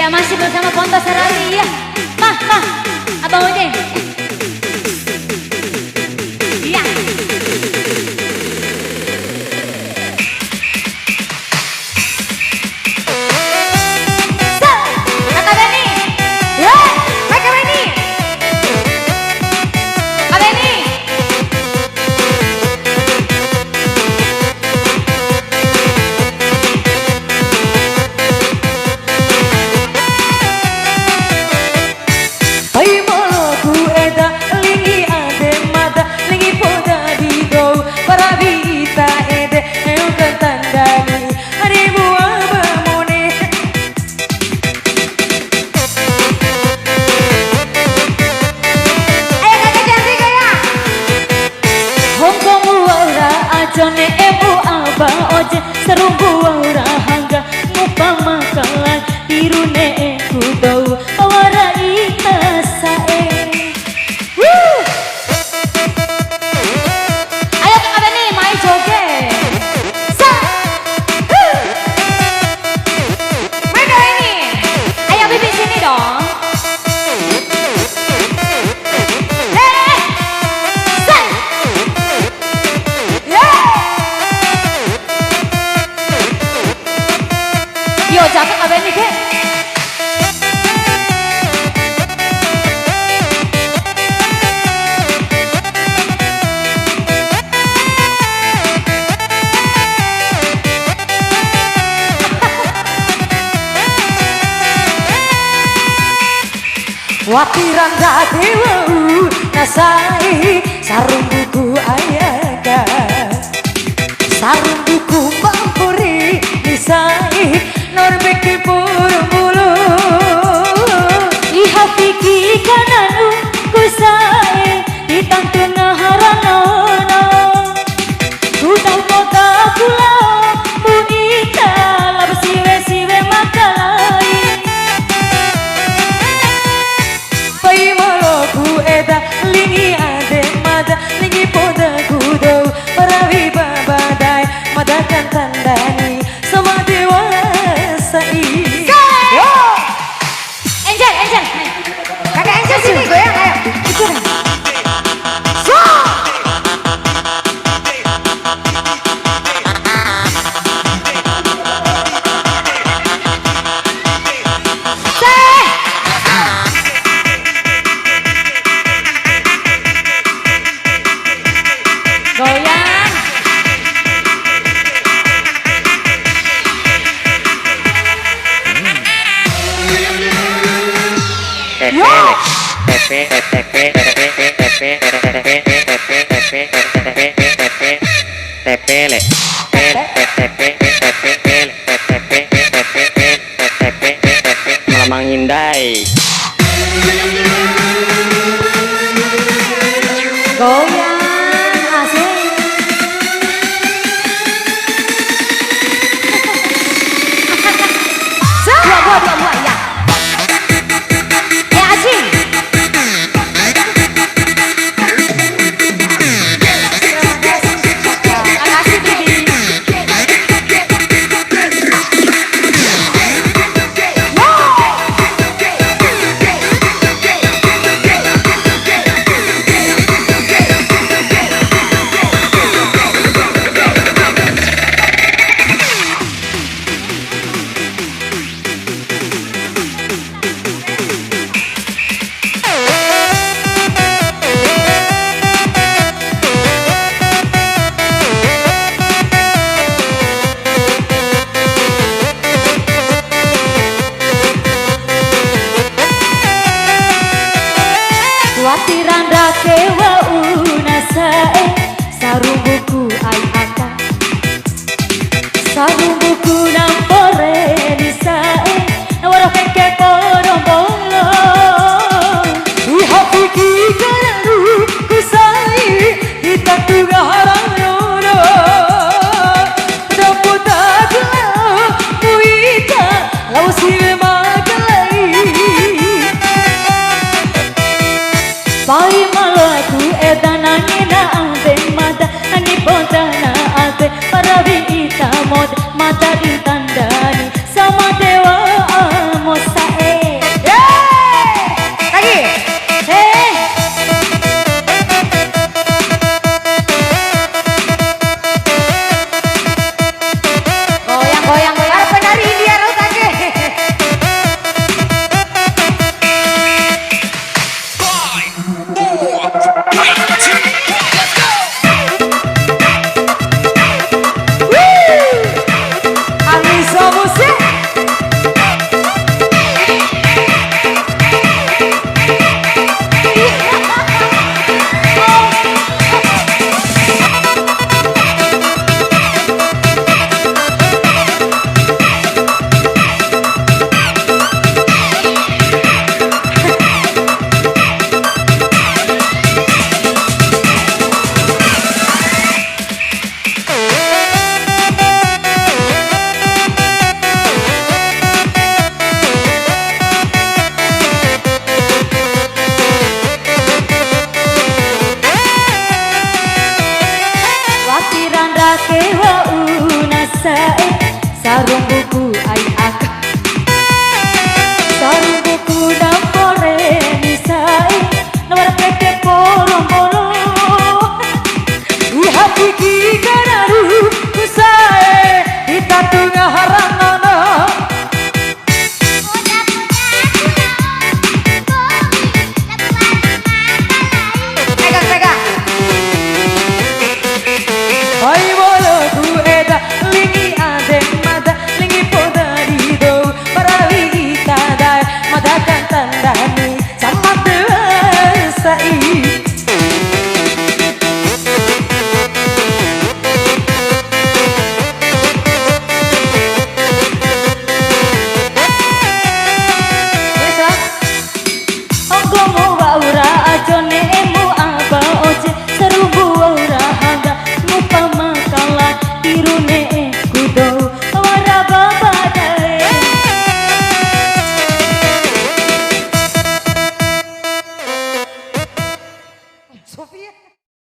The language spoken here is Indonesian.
Ya masih bersama Ponto Serali ya. Abang Ojeng. Iya. Kata Beni. Ya, Kak Beni. Kak Beni. Jone ebu abah oje serumbu ora hangga ngupa makalan irune ku tau awara itasae. Ayo Kak Beni, main joget. Main Kak Beni. Ayo Bibi sini dong. Yo, cakep Kak Beni ke? Watiran dewa nasai sarung buku ayaga sarung buku mampuri nisai norbeki purung bulu iha piki kananu kusae di tengah haranono ku tau kota pulau munita lab siwe makalai pai maloku eda lingi ade mada lingi poda kudo parawi babadai madakan tandani sama dewasa ini. Yo! Angel. Kakak Angel sini goyang ayo. Ikut. So! Goyang. Malamang Indai. Goyang asik. Dua ya. Ya asik. Makasih Bibi. Watiran kewa unasae sarung buku ai aka sarung buku nampore nisae nawara keke korombolo iha piki kanaru kusai kita tuga haranono daputa kala muita lau siwe makalai pai malaku edanani na ante mata ani ponta na ante paravi ita mod mata ditandani sama dewa mosae dandani sama